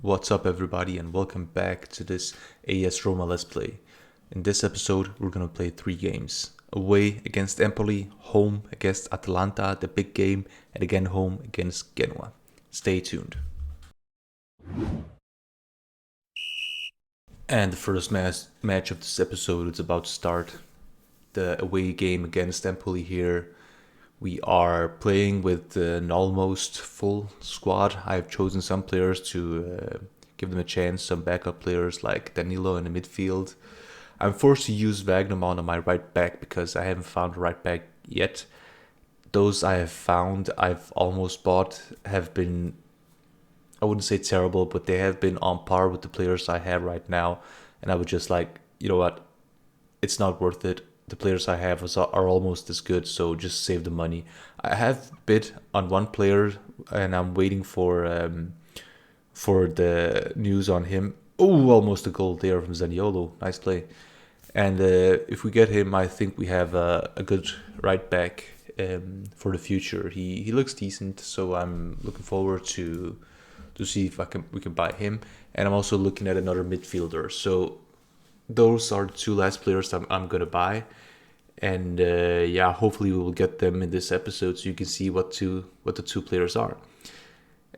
What's up everybody and welcome back to this AS Roma Let's Play. In this episode we're gonna play 3 games. Away against Empoli, home against Atalanta, the big game, and again home against Genoa. Stay tuned. And the first match of this episode is about to start. The away game against Empoli here. We are playing with an almost full squad. I've chosen some players to give them a chance, some backup players like Danilo in the midfield. I'm forced to use Wagnerman on my right back because I haven't found a right back yet. Those I have found, I've almost bought, have been, I wouldn't say terrible, but they have been on par with the players I have right now. And I would just like, you know what, it's not worth it. The players I have are almost as good, so just save the money. I have bid on one player, and I'm waiting for the news on him. Oh, almost a goal there from Zaniolo. Nice play. And if we get him, I think we have a good right back for the future. He looks decent, so I'm looking forward to see if we can buy him. And I'm also looking at another midfielder. So those are the 2 last players I'm gonna buy, and hopefully we will get them in this episode so you can see what the 2 players are.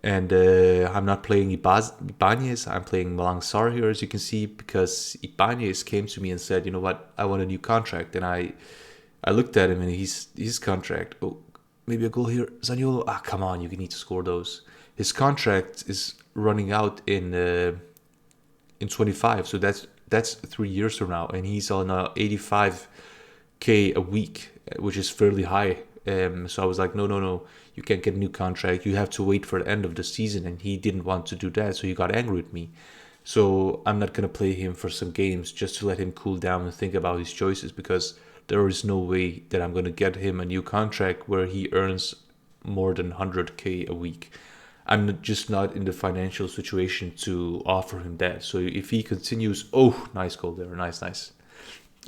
And I'm not playing Ibanez, I'm playing Malang Sarr here, as you can see, because Ibanez came to me and said, you know what, I want a new contract, and I looked at him and his contract. Oh, maybe a goal here, Zaniolo. Come on, you need to score those. His contract is running out in 25, so that's 3 years from now, and he's on 85k a week, which is fairly high. So I was like, no, you can't get a new contract. You have to wait for the end of the season, and he didn't want to do that, so he got angry with me. So I'm not gonna play him for some games just to let him cool down and think about his choices, because there is no way that I'm gonna get him a new contract where he earns more than 100k a week. I'm just not in the financial situation to offer him that. So if he continues, nice goal there, nice.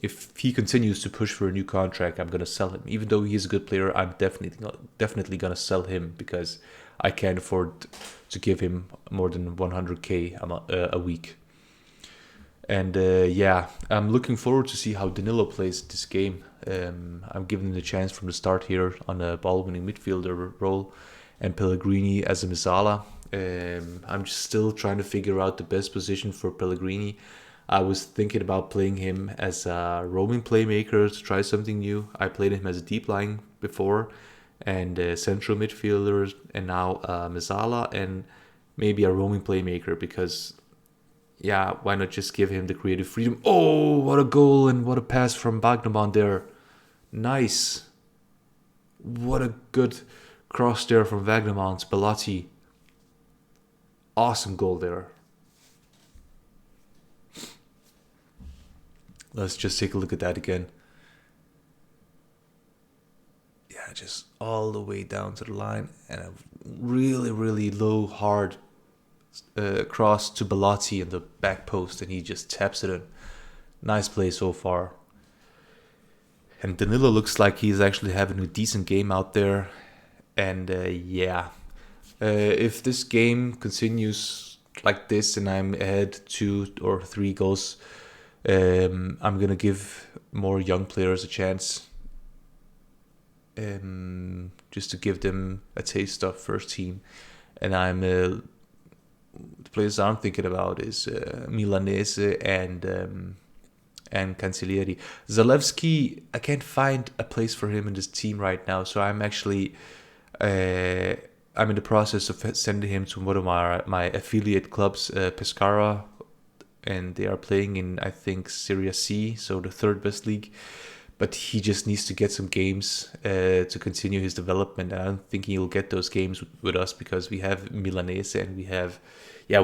If he continues to push for a new contract, I'm gonna sell him. Even though he's a good player, I'm definitely gonna sell him because I can't afford to give him more than 100k a week. And I'm looking forward to see how Danilo plays this game. I'm giving him the chance from the start here on a ball-winning midfielder role, and Pellegrini as a Mezzala. I'm just still trying to figure out the best position for Pellegrini. I was thinking about playing him as a roaming playmaker to try something new. I played him as a deep line before, and central midfielder, and now Mezzala, and maybe a roaming playmaker because, why not just give him the creative freedom? Oh, what a goal and what a pass from Wagnerman there. Nice. What a good cross there from Wagnerman. Spalletti. Awesome goal there. Let's just take a look at that again. Yeah, just all the way down to the line, and a really, really low, hard cross to Spalletti in the back post, and he just taps it in. Nice play so far. And Danilo looks like he's actually having a decent game out there. And if this game continues like this and I'm ahead 2 or 3 goals, I'm gonna give more young players a chance, just to give them a taste of first team. And the players I'm thinking about is Milanese and Cancellieri. Zalewski, I can't find a place for him in this team right now, so I'm actually I'm in the process of sending him to one of my affiliate clubs, Pescara, and they are playing in, I think, Serie C, so the 3rd best league. But he just needs to get some games to continue his development. And I don't think he'll get those games with us because we have Milanese and we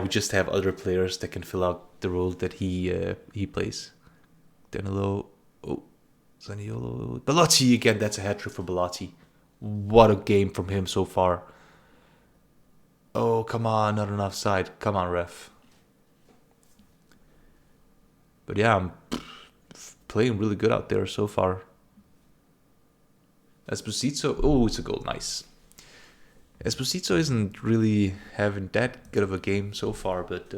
just have other players that can fill out the role that he plays. Danilo, Zaniolo, Spalletti again. That's a hat-trick for Spalletti. What a game from him so far. Oh, come on, not enough side. Come on, ref. But yeah, I'm playing really good out there so far. Esposito, it's a goal, nice. Esposito isn't really having that good of a game so far, but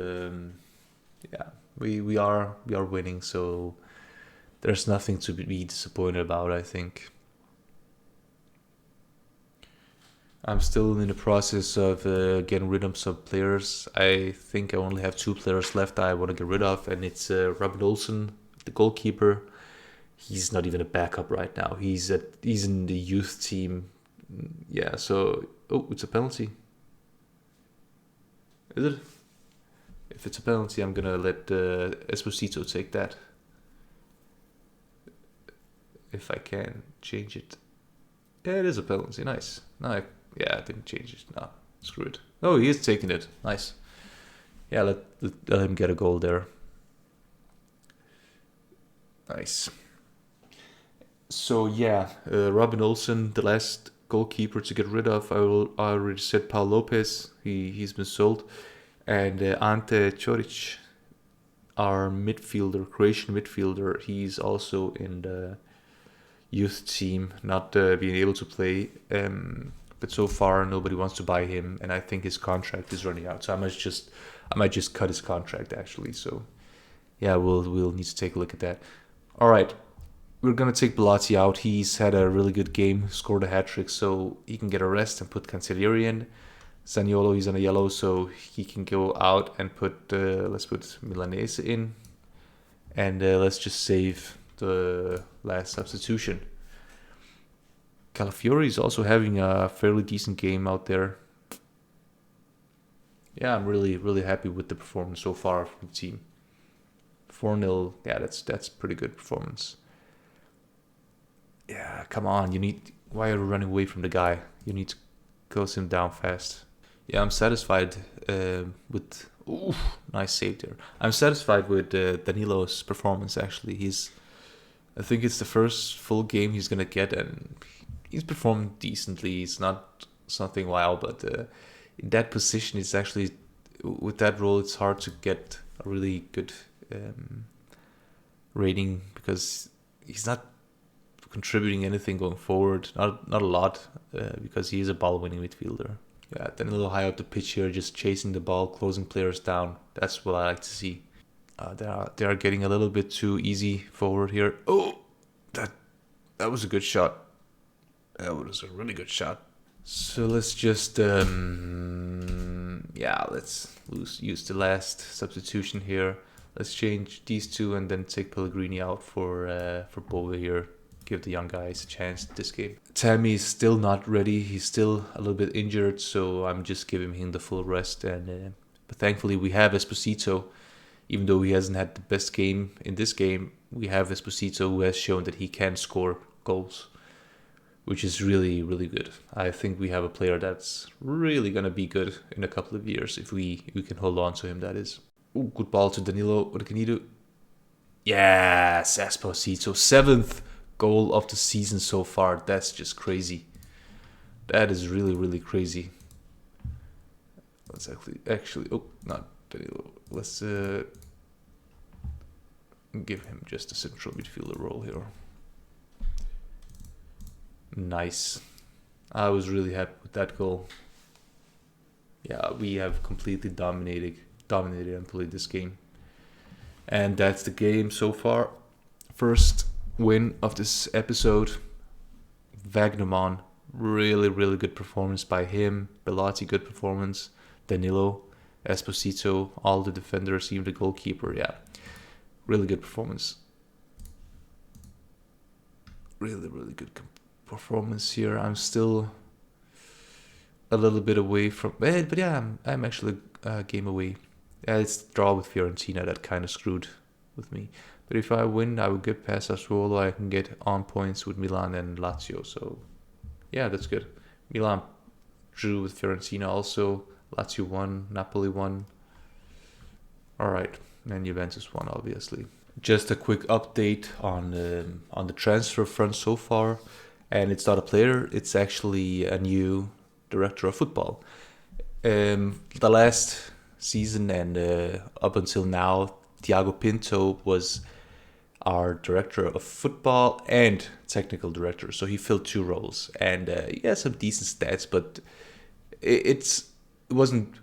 yeah, we are winning, so there's nothing to be disappointed about, I think. I'm still in the process of getting rid of some players. I think I only have 2 players left I want to get rid of, and it's Robin Olsen, the goalkeeper. He's not even a backup right now. He's in the youth team. Yeah, so it's a penalty. Is it? If it's a penalty, I'm gonna let Esposito take that. If I can change it. Yeah, it is a penalty. Nice. No, I didn't change it. No, screw it. Oh, he is taking it. Nice. Yeah, let him get a goal there. Nice. So yeah, Robin Olsen, the last goalkeeper to get rid of. I already said Paul Lopez. He's been sold, and Ante Čorić, our midfielder, Croatian midfielder. He's also in the youth team, not being able to play. But so far nobody wants to buy him, and I think his contract is running out. So I might just cut his contract actually. So yeah, we'll need to take a look at that. All right, we're gonna take Bellotti out. He's had a really good game, scored a hat trick, so he can get a rest and put Cancellieri in. Zaniolo, he's on a yellow, so he can go out and let's put Milanese in, and let's just save the last substitution. Calafiori is also having a fairly decent game out there. Yeah, I'm really, really happy with the performance so far from the team. 4-0, yeah, that's pretty good performance. Yeah, come on, why are you running away from the guy? You need to close him down fast. Yeah, I'm satisfied with... Ooh, nice save there. I'm satisfied with Danilo's performance, actually. I think it's the first full game he's going to get, and he's performed decently. It's not something wow, but in that position, it's actually... With that role, it's hard to get a really good rating, because he's not contributing anything going forward. Not a lot, because he is a ball-winning midfielder. Yeah, then a little high up the pitch here, just chasing the ball, closing players down. That's what I like to see. They are getting a little bit too easy forward here. Oh, that was a good shot. That was a really good shot. So let's just let's use the last substitution here. Let's change these two and then take Pellegrini out for Bove here. Give the young guys a chance this game. Tammy is still not ready. He's still a little bit injured, so I'm just giving him the full rest. But thankfully we have Esposito. Even though he hasn't had the best game in this game, we have Esposito, who has shown that he can score goals, which is really, really good. I think we have a player that's really going to be good in a couple of years if we can hold on to him, that is. Ooh, good ball to Danilo. What can he do? Yes, Esposito. 7th goal of the season so far. That's just crazy. That is really, really crazy. Let's actually not Danilo. Let's give him just a central midfielder role here. Nice. I was really happy with that goal. Yeah, we have completely dominated and played this game. And that's the game so far. First win of this episode. Wagnerman, really, really good performance by him. Bellotti, good performance. Danilo, Esposito, all the defenders, even the goalkeeper. Yeah, really good performance. Really, really good performance here. I'm still a little bit away from... But yeah, I'm actually a game away. Yeah, it's the draw with Fiorentina that kind of screwed with me. But if I win, I will get past Sassuolo. I can get on points with Milan and Lazio. So yeah, that's good. Milan drew with Fiorentina also. Lazio won. Napoli won. Alright. And Juventus won, obviously. Just a quick update on the transfer front so far. And it's not a player. It's actually a new director of football. The last season and up until now, Thiago Pinto was our director of football and technical director. So he filled 2 roles. And he has some decent stats, but it wasn't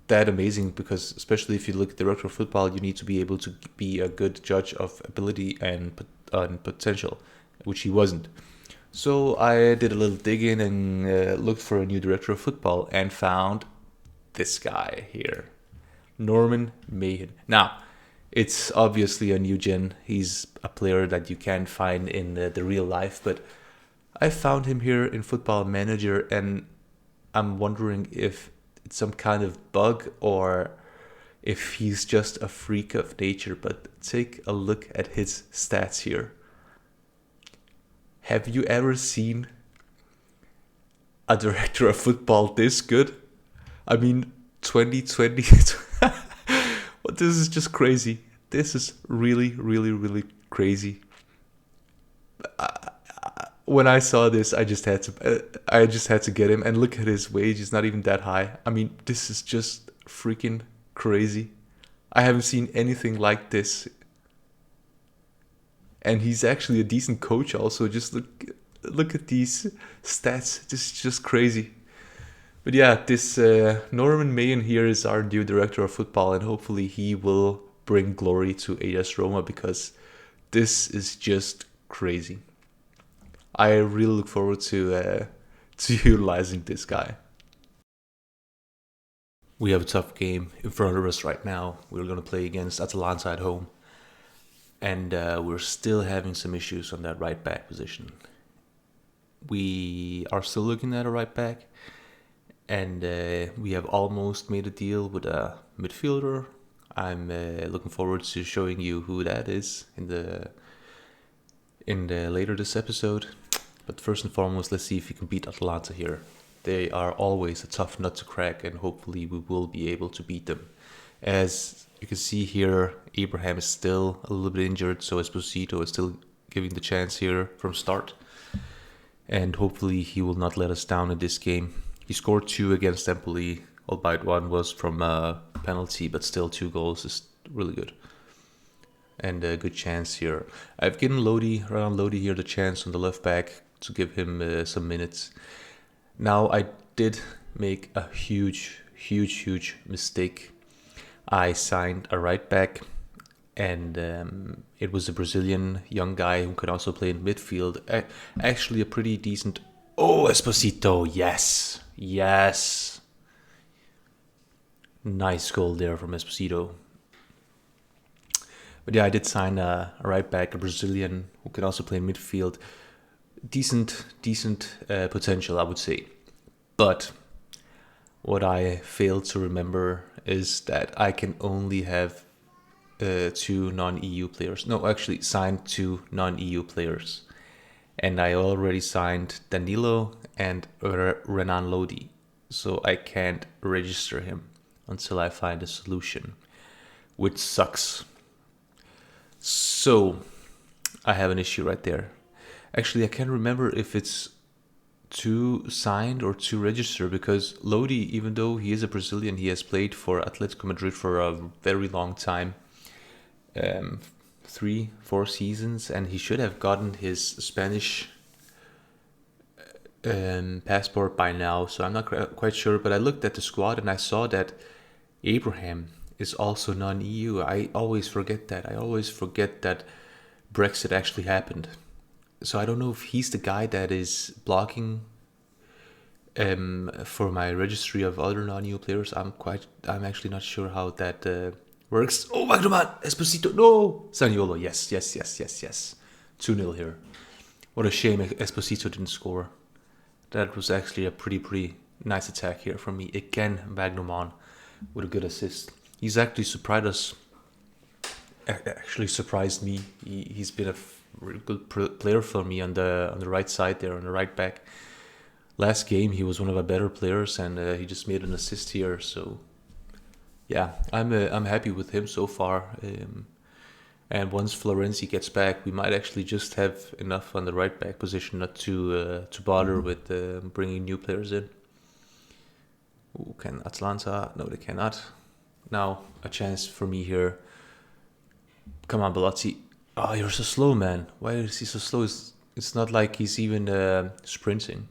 that amazing, because especially if you look at the director of football, you need to be able to be a good judge of ability and potential, which he wasn't. So I did a little digging and looked for a new director of football and found this guy here, Norman Mahan. Now, it's obviously a new gen. He's a player that you can't find in the real life, but I found him here in Football Manager, and I'm wondering if it's some kind of bug or if he's just a freak of nature. But take a look at his stats here. Have you ever seen a director of football this good? I mean, 2020. Well, this is just crazy. This is really, really, really crazy. When I saw this, I just had to get him. And look at his wage; it's not even that high. I mean, this is just freaking crazy. I haven't seen anything like this. And he's actually a decent coach also. Just look at these stats. This is just crazy. But yeah, this Norman Mahan here is our new director of football, and hopefully he will bring glory to AS Roma, because this is just crazy. I really look forward to utilizing this guy. We have a tough game in front of us right now. We're going to play against Atalanta at home. And we're still having some issues on that right back position. We are still looking at a right back. And we have almost made a deal with a midfielder. I'm looking forward to showing you who that is in the later this episode. But first and foremost, let's see if we can beat Atalanta here. They are always a tough nut to crack, and hopefully we will be able to beat them. As you can see here, Abraham is still a little bit injured, so Esposito is still giving the chance here from start. And hopefully he will not let us down in this game. He scored 2 against Empoli, albeit one was from a penalty, but still 2 goals is really good. And a good chance here. I've given Lodi here the chance on the left back to give him some minutes. Now, I did make a huge mistake. I signed a right back, and it was a Brazilian young guy who could also play in midfield. Actually, a pretty decent... Oh, Esposito, yes. Nice goal there from Esposito. But yeah, I did sign a right back, a Brazilian who can also play in midfield. Decent potential, I would say. But what I failed to remember is that I can only have 2 non-EU players. No, actually signed 2 non-EU players. And I already signed Danilo and Renan Lodi. So I can't register him until I find a solution, which sucks. So I have an issue right there. Actually, I can't remember if it's 2 signed or 2 registered, because Lodi, even though he is a Brazilian, he has played for Atletico Madrid for a very long time, 3-4 seasons, and he should have gotten his Spanish passport by now. So I'm not quite sure, but I looked at the squad and I saw that Abraham is also non-EU. I always forget that Brexit actually happened. So I don't know if he's the guy that is blocking for my registry of other non-EU players. I'm actually not sure how that works. Oh my god, Esposito, no! Zaniolo, yes. 2-0 here. What a shame Esposito didn't score. That was actually a pretty nice attack here from me. Again, Magnumon with a good assist. He's actually surprised me. He's been a really good player for me on the right side there, on the right back. Last game he was one of our better players, and he just made an assist here. So yeah, I'm happy with him so far. And once Florenzi gets back, we might actually just have enough on the right back position not to bother with bringing new players in. Ooh, can Atalanta? No, they cannot. Now a chance for me here. Come on, Bellotti. Oh, you're so slow, man. Why is he so slow? It's not like he's even sprinting.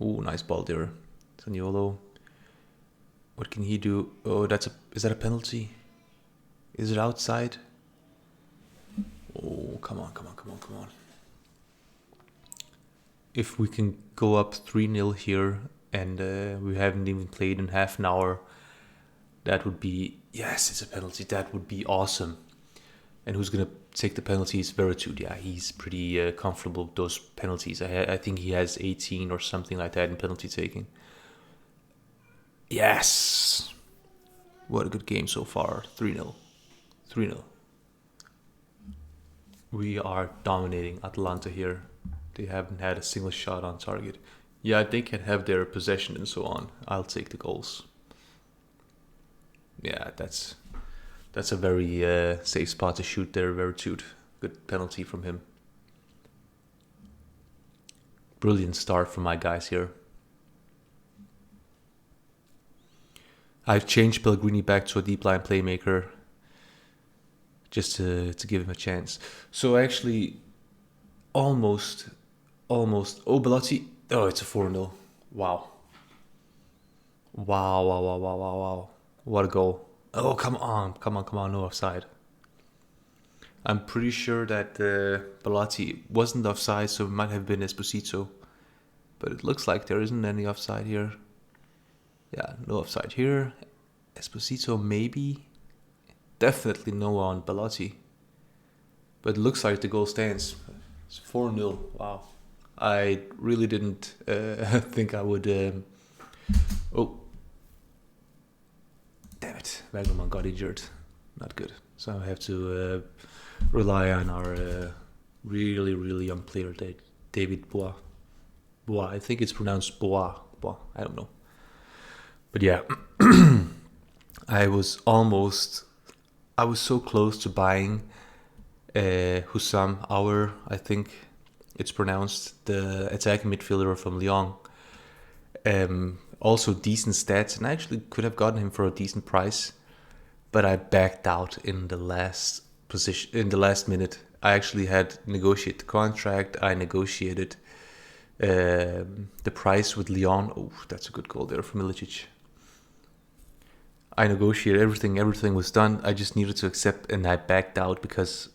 Ooh, nice ball there. Zaniolo. What can he do? Oh, is that a penalty? Is it outside? Oh, come on. If we can go up 3-0 here, and we haven't even played in half an hour, that would be... Yes, it's a penalty. That would be awesome. And who's going to take the penalties? Veretout. Yeah, he's pretty comfortable with those penalties. I think he has 18 or something like that in penalty taking. Yes! What a good game so far. 3-0. 3-0. We are dominating Atalanta here. They haven't had a single shot on target. Yeah, they can have their possession and so on. I'll take the goals. Yeah, that's a very safe spot to shoot there, Veretout. Good penalty from him. Brilliant start from my guys here. I've changed Pellegrini back to a deep line playmaker just to give him a chance. So actually, almost. Oh, Belotti. Oh, it's a 4-0. Wow. What a goal. Oh, come on, no offside. I'm pretty sure that Belotti wasn't offside, so it might have been Esposito. But it looks like there isn't any offside here. Yeah, no offside here. Esposito maybe. Definitely no on Belotti. But it looks like the goal stands. It's 4-0. Wow. I really didn't think I would... Oh. Damn it. Wagnerman got injured. Not good. So I have to rely on our really, really young player, David Bois. I think it's pronounced Bois. I don't know. But yeah. I was so close to buying Hussam Aouar, I think it's pronounced, the attacking midfielder from Lyon. Also decent stats, and I actually could have gotten him for a decent price, but I backed out in the last minute. I actually had negotiated the contract. I negotiated the price with Lyon. Oh, that's a good goal there from Milicic. I negotiated everything was done. I just needed to accept, and I backed out because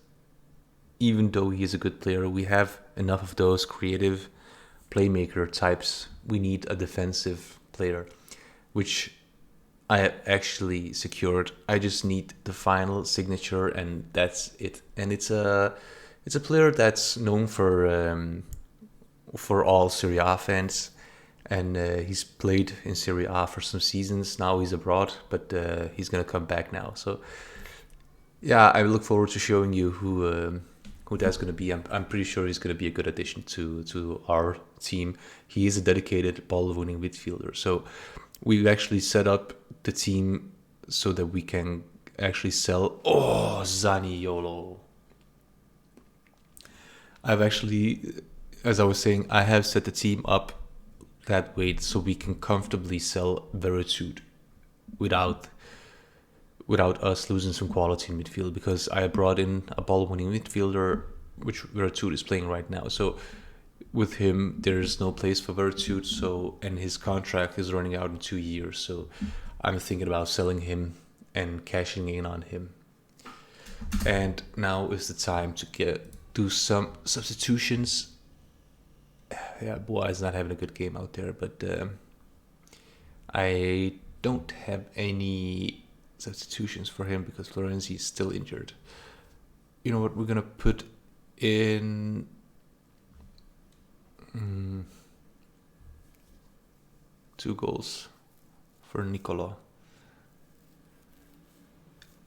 even though he is a good player, we have enough of those creative playmaker types. We need a defensive player, which I have actually secured. I just need the final signature, and that's it. And it's a player that's known for all Serie A fans, and he's played in Serie A for some seasons. Now he's abroad, but he's gonna come back now. So yeah, I look forward to showing you who that's going to be. I'm pretty sure he's going to be a good addition to our team. He is a dedicated ball-winning midfielder. So we've actually set up the team so that we can actually sell... Oh, Zaniolo. I've actually, as I was saying, I have set the team up that way so we can comfortably sell Veretout without us losing some quality in midfield, because I brought in a ball-winning midfielder, which Veretout is playing right now. So with him, there's no place for Veretout, and his contract is running out in 2 years. So I'm thinking about selling him and cashing in on him. And now is the time to do some substitutions. Yeah, Bois is not having a good game out there, but I don't have any substitutions for him because Florenzi is still injured. You know what? We're gonna put in 2 goals for Nicolo.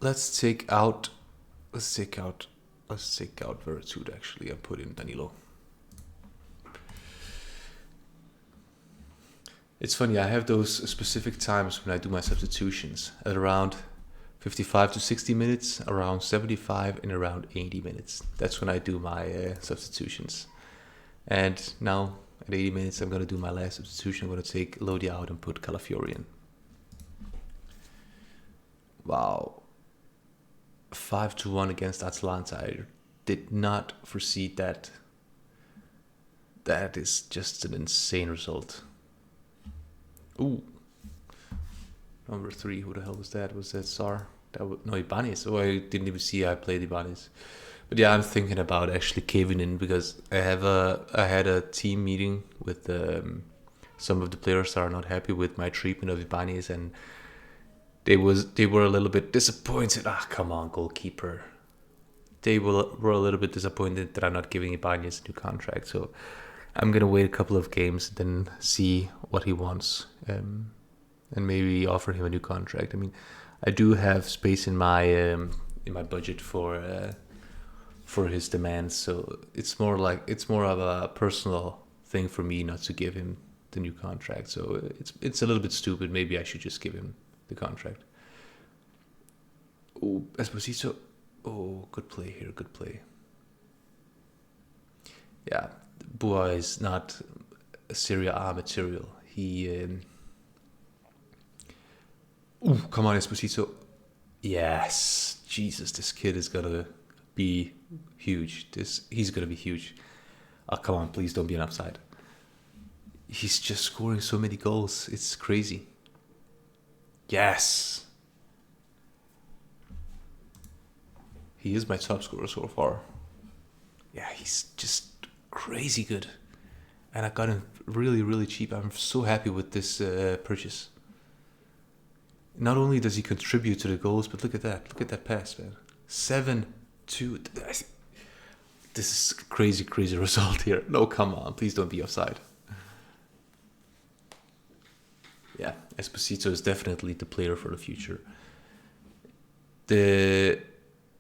Let's take out Veretout actually and put in Danilo. It's funny, I have those specific times when I do my substitutions at around 55 to 60 minutes, around 75 and around 80 minutes. That's when I do my substitutions. And now at 80 minutes, I'm going to do my last substitution. I'm going to take Lodi out and put Calafiori in. Wow. 5-1 against Atalanta. I did not foresee that. That is just an insane result. Ooh. Number 3, who the hell was that? Was that Sar? No, Ibanez. Oh, I didn't even see I played Ibanez. But yeah, I'm thinking about actually caving in because I had a team meeting with some of the players that are not happy with my treatment of Ibanez, and they were a little bit disappointed. Come on, goalkeeper. They were a little bit disappointed that I'm not giving Ibanez a new contract. So I'm gonna wait a couple of games and then see what he wants, and maybe offer him a new contract. I mean, I do have space in my budget for his demands, so it's more of a personal thing for me not to give him the new contract. So it's a little bit stupid. Maybe I should just give him the contract. Oh, Esposito. Oh, good play here. Good play. Yeah, Bua is not a Serie A material. He. Come on, Esposito. Yes, Jesus, this kid is gonna be huge. He's gonna be huge. Oh, come on, please don't be an upside. He's just scoring so many goals. It's crazy. Yes. He is my top scorer so far. Yeah, he's just crazy good. And I got him really, really cheap. I'm so happy with this purchase. Not only does he contribute to the goals, but look at that. Look at that pass, man. 7-2. This is crazy, crazy result here. No, come on. Please don't be offside. Yeah, Esposito is definitely the player for the future.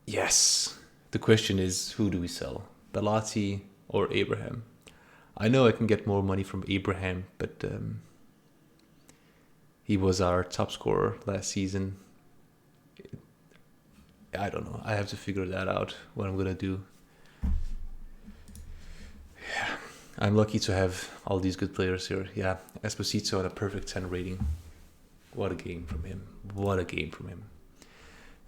Yes. The question is, who do we sell? Bellotti or Abraham? I know I can get more money from Abraham, but he was our top scorer last season. I don't know. I have to figure that out, what I'm going to do. Yeah, I'm lucky to have all these good players here. Yeah, Esposito at a perfect 10 rating. What a game from him. What a game from him.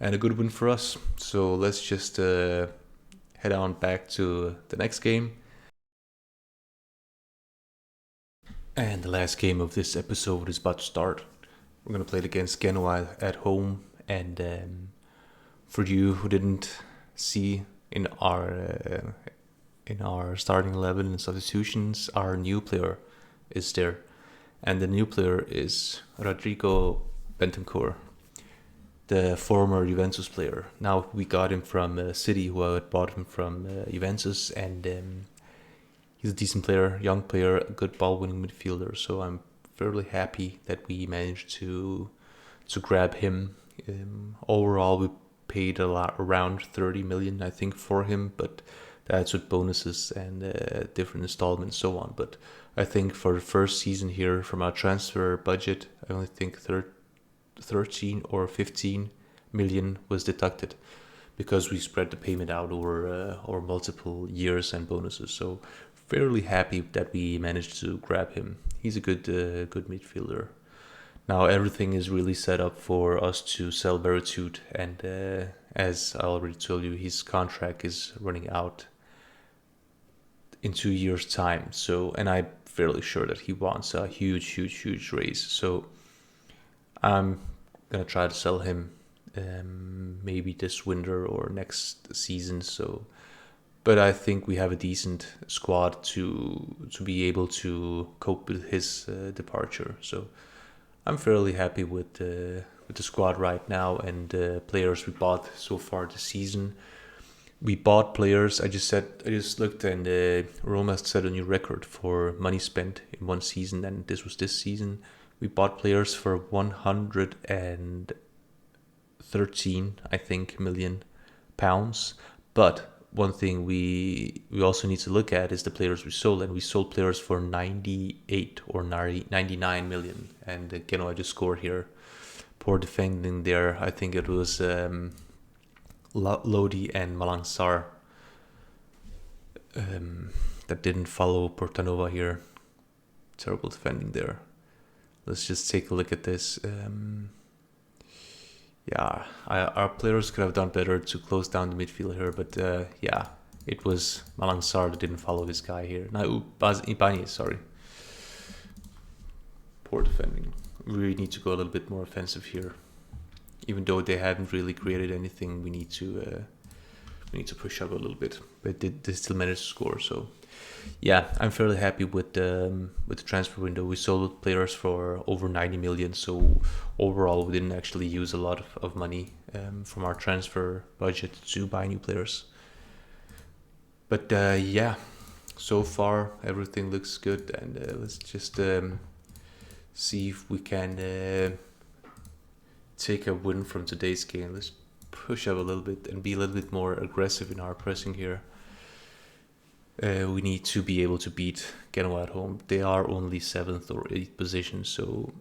And a good win for us. So let's just head on back to the next game. And the last game of this episode is about to start. We're going to play it against Genoa at home. And for you who didn't see in our starting 11 and substitutions, our new player is there. And the new player is Rodrigo Bentancur, the former Juventus player. Now we got him from City, who had bought him from Juventus, and he's a decent player, young player, a good ball-winning midfielder. So I'm fairly happy that we managed to grab him. Overall, we paid around 30 million, I think, for him, but that's with bonuses and different installments, so on. But I think for the first season here, from our transfer budget, I only think 13 or 15 million was deducted because we spread the payment out over multiple years and bonuses. So fairly happy that we managed to grab him. He's a good midfielder. Now everything is really set up for us to sell Veretout, and as I already told you, his contract is running out in 2 years' time. So, and I'm fairly sure that he wants a huge raise. So I'm gonna try to sell him maybe this winter or next season. So, but I think we have a decent squad to be able to cope with his departure. So I'm fairly happy with the squad right now and the players we bought so far this season. We bought players. I just looked, and Roma set a new record for money spent in one season, and this was this season. We bought players for 113, I think, million pounds. But one thing we also need to look at is the players we sold, and we sold players for 98 or 99 million. And Genoa just scored here. Poor defending there. I think it was Lodi and Malang Sarr that didn't follow Portanova here. Terrible defending there. Let's just take a look at this. Our players could have done better to close down the midfield here, but it was Malang Sarr that didn't follow this guy here. No, Ibanez, sorry. Poor defending. we need to go a little bit more offensive here. Even though they haven't really created anything, we need to push up a little bit. But they still managed to score. So yeah, I'm fairly happy with the transfer window. We sold players for over 90 million. So overall, we didn't actually use a lot of money from our transfer budget to buy new players. But yeah, so far everything looks good, and let's just see if we can take a win from today's game. Let's push up a little bit and be a little bit more aggressive in our pressing here. We need to be able to beat Genoa at home. They are only 7th or 8th position, so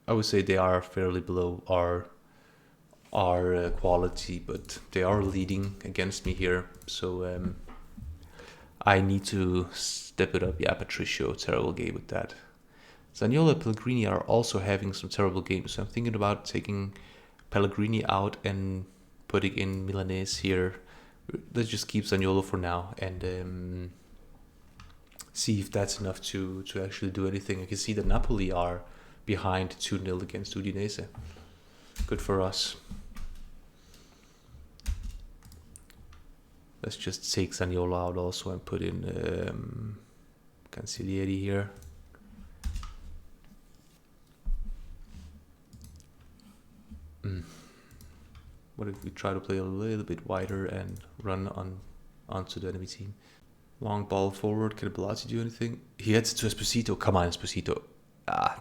I would say they are fairly below our quality, but they are leading against me here, so I need to step it up. Yeah, Patricio, terrible game with that. Zaniolo and Pellegrini are also having some terrible games, so I'm thinking about taking Pellegrini out and putting in Milanese here. Let's just keep Zaniolo for now and see if that's enough to actually do anything. I can see that Napoli are behind 2-0 against Udinese. Good for us. Let's just take Zaniolo out also and put in Cancellieri here. What if we try to play a little bit wider and run onto the enemy team? Long ball forward. Can Belazzi do anything? He heads to Esposito. Come on, Esposito.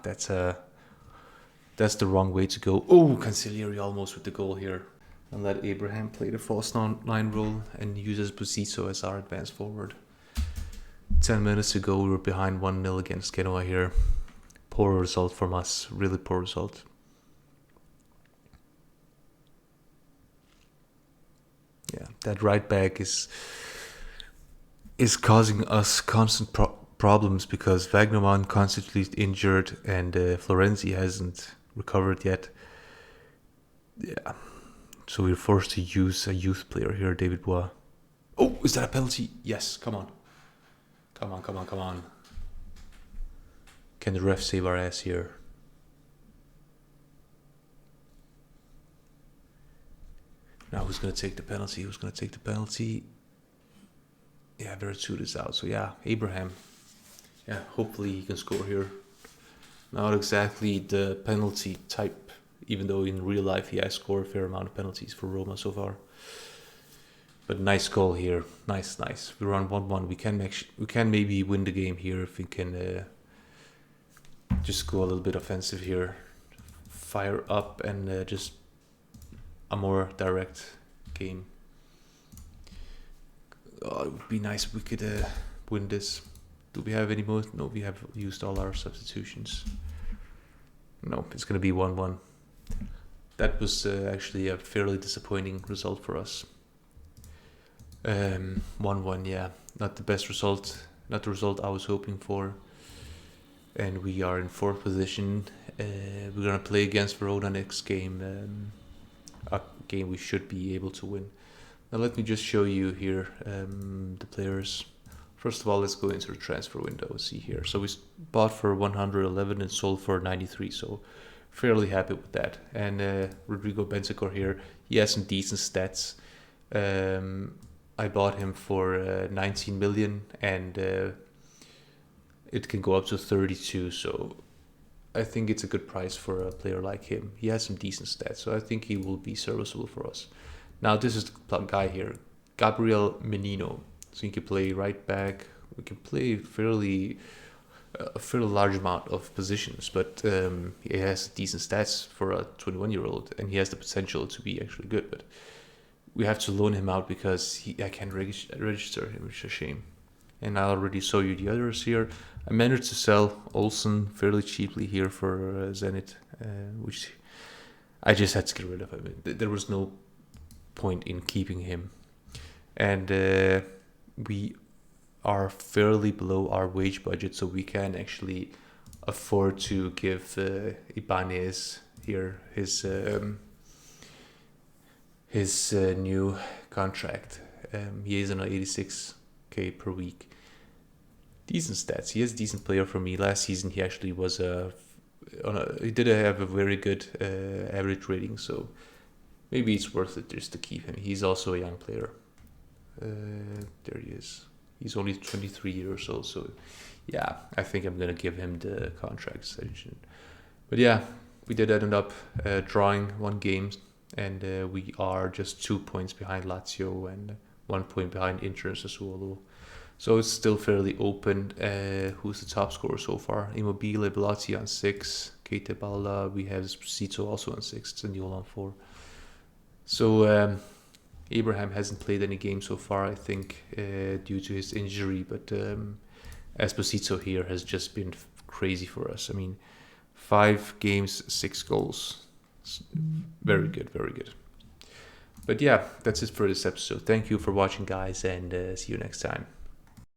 That's the wrong way to go. Oh, Cancellieri almost with the goal here. And let Abraham play the false line role and use Esposito as our advance forward. 10 minutes to go. We were behind 1-0 against Genoa here. Poor result from us. Really poor result. Yeah, that right back is causing us constant problems because Wagnerman constantly injured and Florenzi hasn't recovered yet. Yeah, so we're forced to use a youth player here, David Bois. Oh, is that a penalty? Yes, come on. Come on. Can the ref save our ass here? Now who's going to take the penalty? Yeah, Veretout is out. So yeah, Abraham. Yeah, hopefully he can score here. Not exactly the penalty type, even though in real life he has scored a fair amount of penalties for Roma so far. But nice goal here. Nice. We're on 1-1. We can maybe win the game here if we can just go a little bit offensive here. Fire up and just a more direct game. Oh, it would be nice if we could win this. Do we have any more? No, we have used all our substitutions. No, it's going to be 1-1. That was actually a fairly disappointing result for us. 1-1, yeah. Not the best result. Not the result I was hoping for. And we are in 4th position. We're going to play against Verona next game. A game we should be able to win. Now let me just show you here the players. First of all, let's go into the transfer window. See here. So we bought for 111 and sold for 93. So fairly happy with that. And Rodrigo Bentancur here, he has some decent stats. I bought him for 19 million and it can go up to 32. So I think it's a good price for a player like him. He has some decent stats, so I think he will be serviceable for us. Now this is the guy here, Gabriel Menino. So he can play right back. We can play a fairly large amount of positions, but he has decent stats for a 21-year-old, and he has the potential to be actually good. But we have to loan him out because I can't register him, which is a shame. And I already saw you the others here. I managed to sell Olsen fairly cheaply here for Zenit, which I just had to get rid of him. There was no point in keeping him. And we are fairly below our wage budget, so we can actually afford to give Ibanez here his new contract. He is on 86k per week. Decent stats. He is a decent player for me. Last season he actually was a he did have a very good average rating, so maybe it's worth it just to keep him. He's also a young player. There he is. He's only 23 years old, so yeah, I think I'm gonna give him the contract extension. But yeah, we did end up drawing one game, and we are just 2 points behind Lazio and 1 point behind Inter and Sassuolo. So it's still fairly open. Who's the top scorer so far? Immobile, Bellotti on 6. Keita Balda, we have Zito also on 6. Zaniolo on 4. So Abraham hasn't played any games so far, I think, due to his injury. But Esposito here has just been crazy for us. I mean, 5 games, 6 goals. Very good, very good. But yeah, that's it for this episode. Thank you for watching, guys, and see you next time.